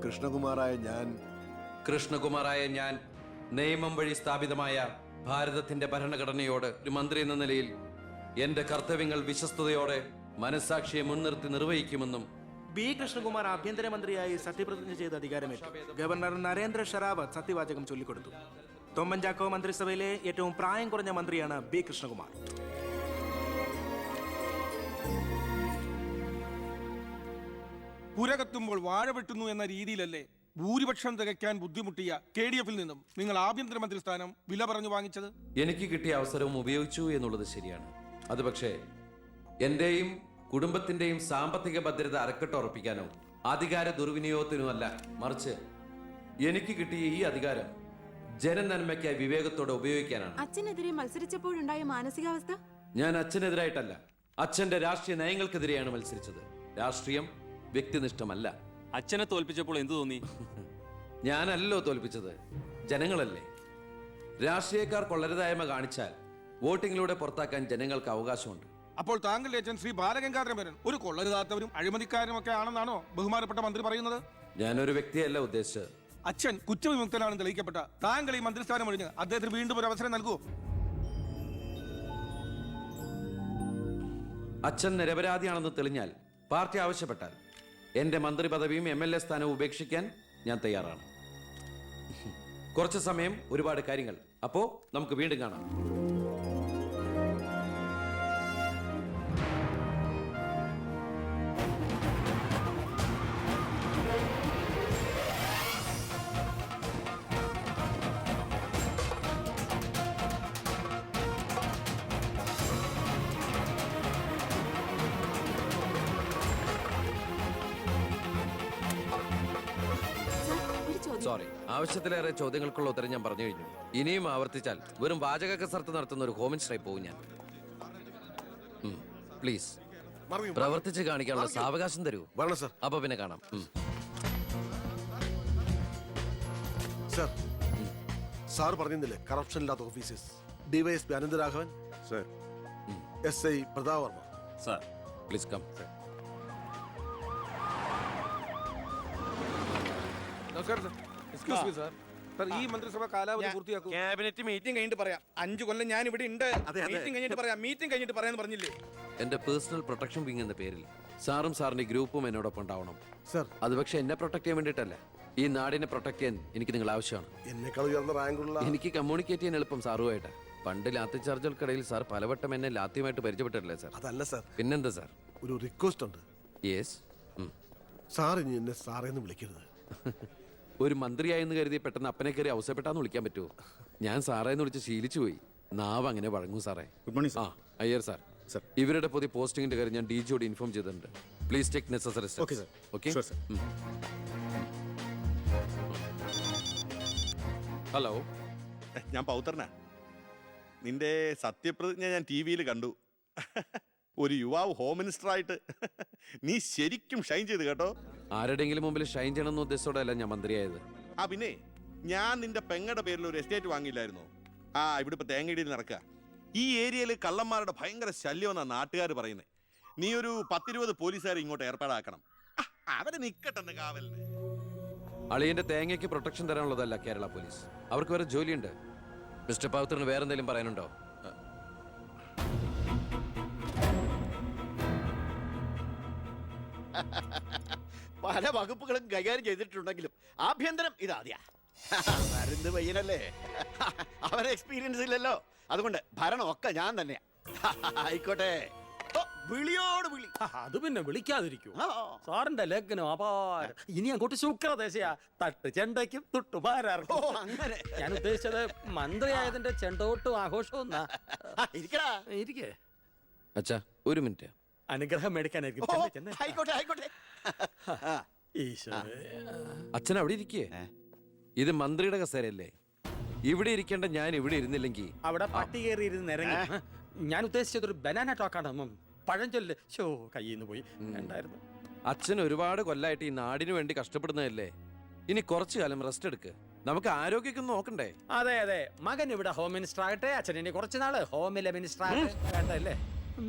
കൃഷ്ണകുമാറായ ഞാൻ നിയമം വഴി സ്ഥാപിതമായ ഭാരതത്തിന്റെ ഭരണഘടനയോട് ഒരു മന്ത്രി എന്ന നിലയിൽ എന്റെ കർത്തവ്യങ്ങൾ വിശ്വസ്തയോടെ മനസ്സാക്ഷിയെ മുൻനിർത്തി നിർവഹിക്കുമെന്നും ബി കൃഷ്ണകുമാർ ആഭ്യന്തരമന്ത്രിയായി സത്യപ്രതിജ്ഞ ചെയ്ത് അധികാരമേറ്റു. ഗവർണർ നരേന്ദ്ര ഷെറാവത്ത് സത്യവാചകം ചൊല്ലിക്കൊടുത്തു. തൊമ്മൻചാക്കോ മന്ത്രിസഭയിലെ ഏറ്റവും പ്രായം കുറഞ്ഞ മന്ത്രിയാണ് ബി കൃഷ്ണകുമാർ. പുരകത്തുമ്പോൾ വാഴ വെട്ടുന്നു എന്ന രീതിയിലല്ലേ ഭൂരിപക്ഷം തികയ്ക്കാൻ ബുദ്ധിമുട്ടിയ KDF-ൽ നിന്നും നിങ്ങൾ ആഭ്യന്തരമന്ത്രി സ്ഥാനം വില പറഞ്ഞു വാങ്ങിച്ചത്? എനിക്ക് കിട്ടിയ അവസരവും ഉപയോഗിച്ചു എന്നുള്ളത് ശരിയാണ്. അത് പക്ഷേ എന്റെയും കുടുംബത്തിന്റെയും സാമ്പത്തിക ഭദ്രത അരക്കെട്ടുറപ്പിക്കാനോ അധികാര ദുർവിനിയോഗത്തിനോ അല്ല, മറിച്ച് എനിക്ക് കിട്ടിയ ഈ അധികാരം ജനനന്മയ്ക്കായി വിവേകത്തോടെ ഉപയോഗിക്കാനാണ്. അച്ഛനെതിരെ മത്സരിച്ചപ്പോഴുണ്ടായ മാനസികാവസ്ഥ? ഞാൻ അച്ഛനെതിരായിട്ടല്ല, അച്ഛന്റെ രാഷ്ട്രീയ നയങ്ങൾക്കെതിരെയാണ് മത്സരിച്ചത്. രാഷ്ട്രീയം വ്യക്തിനിഷ്ഠമല്ല. അച്ഛനെ തോൽപ്പിച്ചപ്പോൾ എന്തു തോന്നി? ഞാനല്ലോ തോൽപ്പിച്ചത്, ജനങ്ങളല്ലേ. രാഷ്ട്രീയക്കാർ കൊള്ളരുതായ്മ കാണിച്ചാൽ വോട്ടിങ്ങിലൂടെ പുറത്താക്കാൻ ജനങ്ങൾക്ക് അവകാശമുണ്ട്. അപ്പോൾ താങ്കളുടെ അച്ഛൻ ശ്രീ ബാലഗംഗാധരൻ ഒരു കൊള്ളരുതാത്തവരും അഴിമതിക്കാരും ഒക്കെ ആണെന്നാണോ ബഹുമാനപ്പെട്ട മന്ത്രി പറയുന്നത്? ഞാനൊരു വ്യക്തിയല്ല ഉദ്ദേശിച്ചത്. അച്ഛൻ കുറ്റവിമുക്തനാണെന്ന് തെളിയിക്കപ്പെട്ട താങ്കൾ ഈ മന്ത്രിസ്ഥാനം ഒഴിഞ്ഞ് അദ്ദേഹത്തിന് വീണ്ടും ഒരു അവസരം നൽകുമോ? അച്ഛൻ നിരപരാധിയാണെന്ന് തെളിഞ്ഞാൽ പാർട്ടി ആവശ്യപ്പെട്ടാൽ എന്റെ മന്ത്രി പദവിയും MLA സ്ഥാനവും ഉപേക്ഷിക്കാൻ ഞാൻ തയ്യാറാണ്. കുറച്ച് സമയം, ഒരുപാട് കാര്യങ്ങൾ. അപ്പോ നമുക്ക് വീണ്ടും കാണാം. സോറി, ആവശ്യത്തിലേറെ ചോദ്യങ്ങൾക്കുള്ള ഉത്തരം ഞാൻ പറഞ്ഞു കഴിഞ്ഞു. ഇനിയും ആവർത്തിച്ചാൽ വെറും വാചക കസർത്ത് നടത്തുന്ന ഒരു ഹോം മിനിസ്റ്ററായി പോകും ഞാൻ. പ്ലീസ് പ്രവർത്തിച്ച് കാണിക്കാനുള്ള സാവകാശം തരൂ. അപ്പൊ പിന്നെ കാണാം. സാർ പറഞ്ഞില്ലേ കറപ്ഷൻ ഇല്ലാത്ത officers? DYSP Anantharaghavan sir, SI Prathap Varma sir. Please come. നമസ്കാരം sir. Excuse me sir. Sir, ഈ മന്ത്രിസഭ കാലാവധി പൂർത്തിയാക്കും. ക്യാബിനറ്റ് മീറ്റിംഗ് കഴിഞ്ഞിട്ട് പറയാം. 5 കൊല്ലം ഞാൻ ഇവിടെ ഉണ്ട്. മീറ്റിംഗ് കഴിഞ്ഞിട്ട് പറയാന്ന് പറഞ്ഞില്ലേ? എന്റെ പേഴ്സണൽ പ്രൊട്ടക്ഷൻ വിങ് എന്ന പേരിൽ സാറും സാറിന്റെ ഗ്രൂപ്പും എന്നോടൊപ്പം ഉണ്ടാവണം സർ. അത് പക്ഷെ എന്നെ പ്രൊട്ടക്ട് ചെയ്യാൻ വേണ്ടിയിട്ടല്ല, ഈ നാടിനെ പ്രൊട്ടക്ട് ചെയ്യാൻ എനിക്ക് നിങ്ങൾ ആവശ്യമാണ്. എന്നെക്കാൾ ഉയർന്ന റാങ്കുള്ള എനിക്ക് കമ്മ്യൂണിക്കേറ്റ് ചെയ്യാൻ എളുപ്പം സാറുമായിട്ട്. പണ്ട് ലാത്തി ചാർജുകൾക്കിടയിൽ സാർ പലവട്ടം എന്നെ ലാത്തിയുമായിട്ട് പരിചയപ്പെട്ടിട്ടില്ലേ സാർ? അതല്ല സർ. പിന്നെന്താ സാർ? ഒരു റിക്വസ്റ്റ് ഉണ്ട്. യെസ്. സാർ ഇനി എന്നെ സാറേന്ന് വിളിക്കരുത്. ഒരു മന്ത്രിയായെന്ന് കരുതി പെട്ടെന്ന് അപ്പനെ കയറി അവസരപ്പെട്ടാന്ന് വിളിക്കാൻ പറ്റുമോ? ഞാൻ സാറേന്ന് വിളിച്ച് ശീലിച്ചു പോയി. നാവ് അങ്ങനെ വഴങ്ങും സാറേ. ഗുഡ് മോർണിംഗ് ആ അയ്യർ സാർ. ഇവരുടെ പുതിയ പോസ്റ്റിംഗിന്റെ കാര്യം ഞാൻ DGയോട് ഇൻഫോം ചെയ്തിട്ടുണ്ട്. Please take necessary steps. Okay. Hello, ഞാൻ പൗത്രനാ. നിന്റെ സത്യപ്രതിജ്ഞ ഞാൻ TV-യിൽ കണ്ടു. ഒരു യുവാവ് ഹോം മിനിസ്റ്ററായിട്ട് നീ ശരിക്കും ഷൈൻ ചെയ്ത് കേട്ടോ. ആരുടെയെങ്കിലും മുമ്പിൽ ഷൈൻ ചെയ്യണമെന്ന ഉദ്ദേശത്തോടെയല്ല ഞാൻ മന്ത്രിയായത്. പിന്നെ ഞാൻ നിന്റെ പെങ്ങടെ പേരിൽ ഒരു എസ്റ്റേറ്റ് വാങ്ങിയില്ലായിരുന്നോ? ഇവിടെ ഇപ്പൊ തേങ്ങയിടിയിൽ നടക്കുക. ഈ ഏരിയയിൽ കള്ളന്മാരുടെ ഭയങ്കര ശല്യമെന്നാണ് നാട്ടുകാർ പറയുന്നത്. നീ ഒരു 10-20 പോലീസുകാരെ ഇങ്ങോട്ട് ഏർപ്പാടാക്കണം. അവര് നിക്കട്ടെന്ന് കാവലിന്. അളിയന്റെ തേങ്ങയ്ക്ക് പ്രൊട്ടക്ഷൻ തരാനുള്ളതല്ല കേരള പോലീസ്. അവർക്ക് വേറെ ജോലിയുണ്ട്. മിസ്റ്റർ പൗത്രന് വേറെ എന്തെങ്കിലും പറയാനുണ്ടോ? പല വകുപ്പുകളും കൈകാര്യം ചെയ്തിട്ടുണ്ടെങ്കിലും ആഭ്യന്തരം ഇതാദ്യ. മരുന്ന് പയ്യനല്ലേ, അവന് എക്സ്പീരിയൻസ് ഇല്ലല്ലോ. അതുകൊണ്ട് ഭരണമൊക്കെ ഞാൻ തന്നെയാ. ആയിക്കോട്ടെ, വിളിയോട് വിളി. അത് പിന്നെ വിളിക്കാതിരിക്കൂ. സാറിന്റെ ലേഖനം അപാരം. ഇനി അങ്ങോട്ട് ശുക്രദേശയാ. തട്ട് ചെണ്ടയ്ക്കും തുട്ടുപാരാർക്കും. അങ്ങനെ ഞാൻ ഉദ്ദേശിച്ചത് മന്ത്രിയായതിന്റെ ചെണ്ടോട്ടും ആഘോഷവും. ഇരിക്കേ അച്ഛാ, ഒരു മിനിറ്റ്. അനുഗ്രഹം മേടിക്കാനായിരിക്കും. ആയിക്കോട്ടെ ആയിക്കോട്ടെ. അച്ഛൻ അവിടെ ഇരിക്കേ. ഇത് മന്ത്രിയുടെ കസേരയല്ലേ? ഇവിടെ ഇരിക്കേണ്ട ഞാൻ ഇവിടെ ഇരുന്നില്ലെങ്കിൽ അവിടെ പട്ടി കയറി ഇരുന്ന് ഇറങ്ങി. ഞാൻ ഉദ്ദേശിച്ചത് ഒരു ബനാന ടോക്കാണ്. പഴഞ്ചൊല്ല് ഷോ കയ്യിൽ നിന്ന് പോയി ഉണ്ടായിരുന്നു. അച്ഛൻ ഒരുപാട് കൊല്ലായിട്ട് ഈ നാടിനു വേണ്ടി കഷ്ടപ്പെടുന്നതല്ലേ? ഇനി കുറച്ചു കാലം റെസ്റ്റ് എടുക്ക്. നമുക്ക് ആരോഗ്യമൊക്കെ നോക്കണ്ടേ? അതെ അതെ, മകൻ ഇവിടെ ഹോം മിനിസ്റ്റർ ആകട്ടെ. അച്ഛൻ ഇനി കുറച്ച് നാള് ഹോമിലെ മിനിസ്റ്റർ ആകട്ടെ.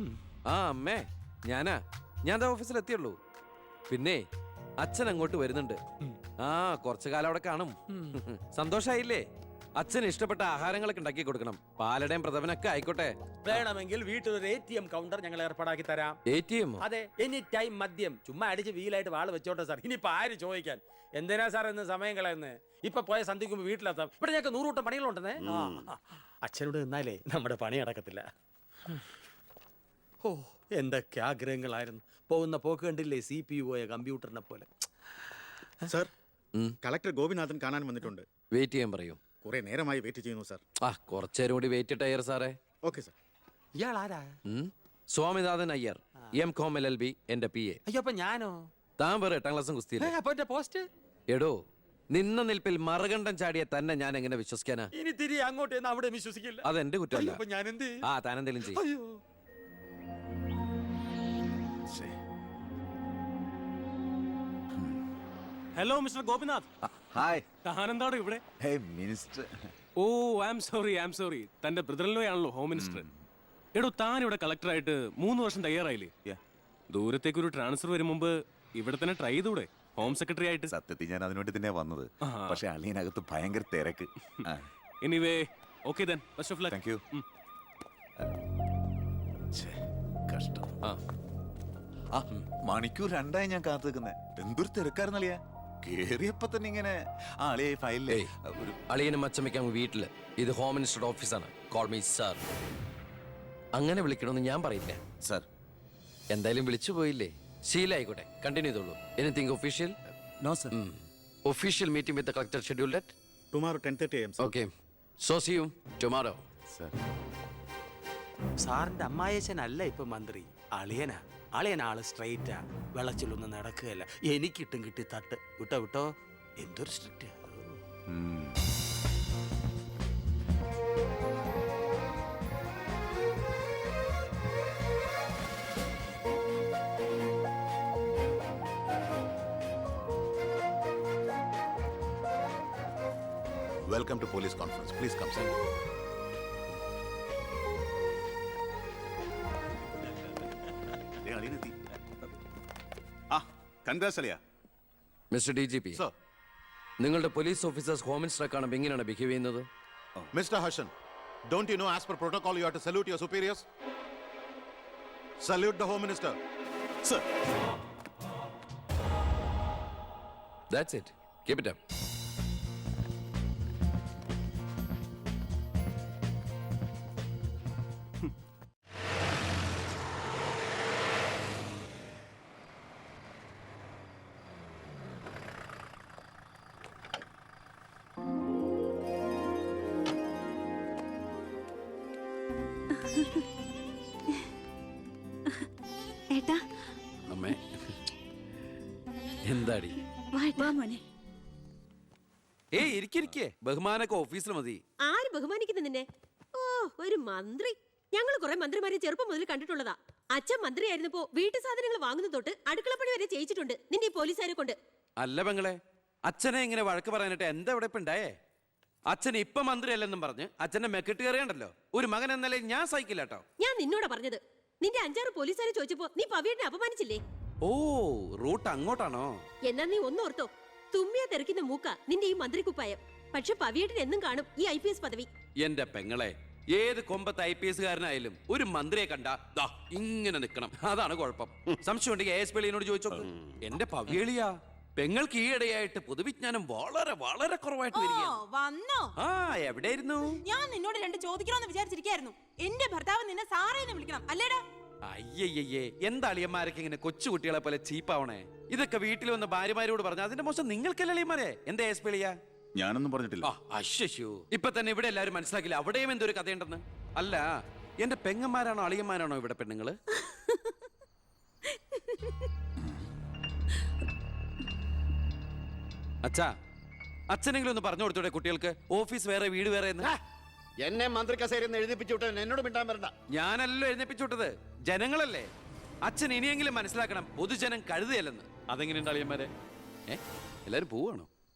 അമ്മേ, ഞാൻ ഓഫീസിൽ എത്തിയുള്ളൂ. പിന്നെ അച്ഛൻ അങ്ങോട്ട് വരുന്നുണ്ട്. ആ കുറച്ചു കാലം അവിടെ കാണും. സന്തോഷായില്ലേ? അച്ഛന് ഇഷ്ടപ്പെട്ട ആഹാരങ്ങളൊക്കെ ഉണ്ടാക്കി കൊടുക്കണം. പാലടയും പ്രഥമനൊക്കെ ആയിക്കോട്ടെ. വേണമെങ്കിൽ വീട്ടിൽ ഒരു ATM കൗണ്ടർ ഞങ്ങൾ ഏർപ്പാടാക്കി തരാം. ATM? അതെ, എനി ടൈം മദ്യം ചുമ്മാ അടിച്ച് വീലായിട്ട് വാള് വെച്ചോട്ടെ സാർ. ഇനിയിപ്പോ ആര് ചോദിക്കാൻ? എന്തിനാ സാർ എന്ന് സമയം കളയുന്നത്? ഇപ്പൊ പോയ സന്ധിക്കുമ്പോ വീട്ടിലെത്താം. ഇവിടെ ഞങ്ങൾക്ക് 100 കൂട്ടം പണികളുണ്ടെന്നേ. അച്ഛനോട് നിന്നാലേ നമ്മുടെ പണി നടക്കത്തില്ല. ഓ, എന്തൊക്കെ ആഗ്രഹങ്ങളായിരുന്നു. പോകുന്ന പോക്ക് കണ്ടില്ലേ, CPU പോയ കമ്പ്യൂട്ടറിനെ പോലെ. സർ, കളക്ടർ ഗോപിനാഥൻ കാണാൻ വന്നിട്ടുണ്ട്. വെയിറ്റ് ചെയ്യാൻ പറയൂ. കുറെ നേരമായി വെയിറ്റ് ചെയ്യുന്നു സർ. ആ കുറച്ചേരം കൂടി വെയിറ്റ് ടയർ സാറേ. Okay sir. ഇയാൾ ആരാ? സ്വാമിനാഥൻ അയ്യർ, M.Com LLB, എന്റെ PA. അയ്യോ, അപ്പൊ ഞാനോ? താൻ വേറെ 8ാം ക്ലാസ്സും കുസ്തിയില്ല. അപ്പൊ എന്റെ പോസ്റ്റ്? എടോ, നിന്ന നിൽപ്പിൽ മറുകണ്ഠം ചാടിയ തന്നെ ഞാൻ എങ്ങനെ വിശ്വസിക്കാനാ? ഇനി തിരികെ അങ്ങോട്ട് ചെന്ന് അവിടെ വിശ്വസിക്കില്ല. അതെന്റെ കുറ്റമല്ല. അപ്പൊ ഞാൻ എന്ത്? ആ താനെന്തെങ്കിലും ചെയ്യും. അയ്യോ, ഹലോ മിസ്റ്റർ ഗോപിനാഥ്. ഹായ്. താനെന്താണ് ഇവിടെ? Hey minister. Oh, I am sorry. തന്റെ ബ്രദറിലോ ആണല്ലോ ഹോം മിനിസ്റ്റർ. എടോ, താൻ ഇവിടെ കളക്ടറായിട്ട് 3 വർഷം തയ്യാറായില്ലേ? ദൂരത്തേക്ക് ഒരു ട്രാൻസ്ഫർ വരും മുമ്പ് ഇവിടെ തന്നെ ട്രൈ ചെയ്തൂടെ ഹോം സെക്രട്ടറി ആയിട്ട്? സത്യത്തിൽ ഞാൻ അതിനുവേണ്ടി തന്നെ വന്നത്. പക്ഷെ അളിയനകത്ത് ഭയങ്കര തിരക്ക്. Anyway, okay then, best of luck. Thank you. കഷ്ടം. ആ മണിക്കൂർ 2 ഞാൻ കാത്തു നിൽക്കുന്നേ. എന്തൊരു തിരക്കായിരുന്നളിയാ. കേറിയപ്പോ തന്നെ ഇങ്ങനെ അളിയെ ഫയലിലേ ഒരു അളിയനും അച്ചമ്മയ്ക്കും വീട്ടില്. ഇത് ഹോം മിനിസ്റ്ററുടെ ഓഫീസാണ്. Call me sir. അങ്ങനെ വിളിക്കണമെന്ന് ഞാൻ പറയില്ല. സർ. എന്തായാലും വിളിച്ചു പോയില്ലേ, ശീലായിക്കോട്ടെ. കണ്ടിന്യൂ ചെയ്തോളൂ. Anything official? No sir. Official meeting with the collector scheduled at tomorrow 10:30 AM sir. Okay, so see you tomorrow. Sir. സാറിന്റെ അമ്മായച്ചനല്ല ഇപ്പൊ മന്ത്രി, അളിയനാ. ആള് സ്ട്രൈറ്റാ, വെളച്ചിലൊന്നും നടക്കുകയല്ല. എനിക്കിട്ടും കിട്ടി തട്ട്. വിട്ടോ എന്തൊരു strict. Welcome to police conference. Please come sir. അളിയനെത്തി. ആ കൺഗ്രാറ്റ്സ് അളിയാ. മിസ്റ്റർ DGP, നിങ്ങളുടെ പോലീസ് ഓഫീസേഴ്സ് ഹോം മിനിസ്റ്ററെ കാണുമ്പോൾ എങ്ങനെയാണ് ബിഹേവ് ചെയ്യുന്നത്? Mr. Harshan, don't you know as per protocol you have to salute your superiors? Salute the Home Minister. Sir. That's it. Keep it up. ഏട്ടാ, അമ്മേ, എന്താടി? വാ മോനെ. ഏയ് ഇരിക്കെ, ബഹുമാനൊക്കെ ഓഫീസിൽ മതി. ആര് ബഹുമാനിക്കുന്നു നിന്നെ? ഓ, ഒരു മന്ത്രി. ഞങ്ങൾ കുറെ മന്ത്രിമാരെ ചെറുപ്പം മുതൽ കണ്ടിട്ടുള്ളതാ. അച്ഛൻ മന്ത്രിയായിരുന്നപ്പോ വീട്ടു സാധനങ്ങൾ വാങ്ങുന്ന തൊട്ട് അടുക്കളപ്പണി വരെ ചെയ്യിച്ചിട്ടുണ്ട് നിന്റെ ഈ പോലീസുകാരെ കൊണ്ട്. അല്ല പെങ്ങളെ, അച്ഛനെ ഇങ്ങനെ വഴക്ക് പറയാനായിട്ട് എന്താ ഇവിടെ ഇപ്പൊ ഉണ്ടായേ? അച്ഛൻ ഇപ്പൊ മന്ത്രിയല്ലെന്നും പറഞ്ഞ് അച്ഛന്റെ മെക്കിട്ട് കയറിയണ്ടല്ലോ. ഒരു മകൻ എന്നല്ലേ ഞാൻ സഹിക്കില്ല കേട്ടോ. ഞാൻ നിന്നോടാ പറഞ്ഞത്. നിന്റെ 5-6 പോലീസുകാരെ ചോദിച്ചപ്പോ നീ പവിയനെ അപമാനിച്ചില്ലേ? ഓ, റൂട്ട് അങ്ങോട്ടാണോ? എന്നാ നീ ഒന്നോർത്തോ, തുമ്മിയ തെറിക്കുന്ന മൂക്ക നിന്റെ ഈ മന്ത്രിക്കുപ്പായം. പക്ഷെ പവിയേട്ടൻ എന്നും കാണും ഈ IPS പദവി. എന്റെ പെങ്ങളെ, ഏത് കൊമ്പത്ത് IPS കാരനായാലും ഒരു മന്ത്രിയെ കണ്ടാ ദാ ഇങ്ങനെ നിക്കണം. അതാണ് കുഴപ്പം. സംശയം ഉണ്ടെങ്കിൽ AS വെളിയോട് ചോദിച്ചോക്കും. എന്റെ പവിയളിയാ, പെങ്ങൾക്ക് ഈയിടെയായിട്ട് പൊതുവിജ്ഞാനം വളരെ വളരെ കുറവായിട്ട് വരികയാണ്. വന്നോ? ആ, എവിടെയായിരുന്നു? ഞാൻ നിന്നോട് 2 ചോദിക്കണമെന്ന് വിചാരിച്ചിരിക്കായിരുന്നു. എന്റെ ഭർത്താവ് നിന്നെ സാറേന്ന് വിളിക്കണം, അല്ലേടാ? അയ്യയ്യേ, എന്താ അളിയന്മാരൊക്കെ ഇങ്ങനെ കൊച്ചു കുട്ടികളെ പോലെ ചീപ്പാവണേ? ഇതൊക്കെ വീട്ടിൽ വന്ന ഭാര്യമാരോട് പറഞ്ഞ അതിന്റെ മോശം നിങ്ങൾക്കല്ലേ അളിയന്മാരെ? എന്താ AS വെളിയാ? ഞാനൊന്നും പറഞ്ഞിട്ടില്ല. അശ്ശോ, ഇപ്പൊ തന്നെ ഇവിടെ എല്ലാവരും മനസ്സിലാക്കില്ല അവിടെയും എന്തൊരു കഥയുണ്ടെന്ന്. അല്ല, എന്റെ പെങ്ങന്മാരാണോ അളിയന്മാരാണോ ഇവിടെ പെണ്ണുങ്ങള്? അച്ഛാ, അച്ഛനെങ്കിലും ഒന്ന് പറഞ്ഞു കൊടുത്തൂടെ കുട്ടികൾക്ക് ഓഫീസ് വേറെ വീട് വേറെ എന്ന്? എന്നെ മന്ത്രി കസേരന്ന് എഴുതിപ്പിച്ചു വിട്ടാൽ എന്നോട് മിണ്ടാൻ വരണ്ട. ഞാനല്ലോ എഴുന്നേപ്പിച്ചു വിട്ടത്, ജനങ്ങളല്ലേ. അച്ഛൻ ഇനിയെങ്കിലും മനസ്സിലാക്കണം, പൊതുജനം കഴുതയല്ലെന്ന്. അതെങ്ങനെയുണ്ട് അളിയന്മാരെ? എല്ലാരും പോവാണോ?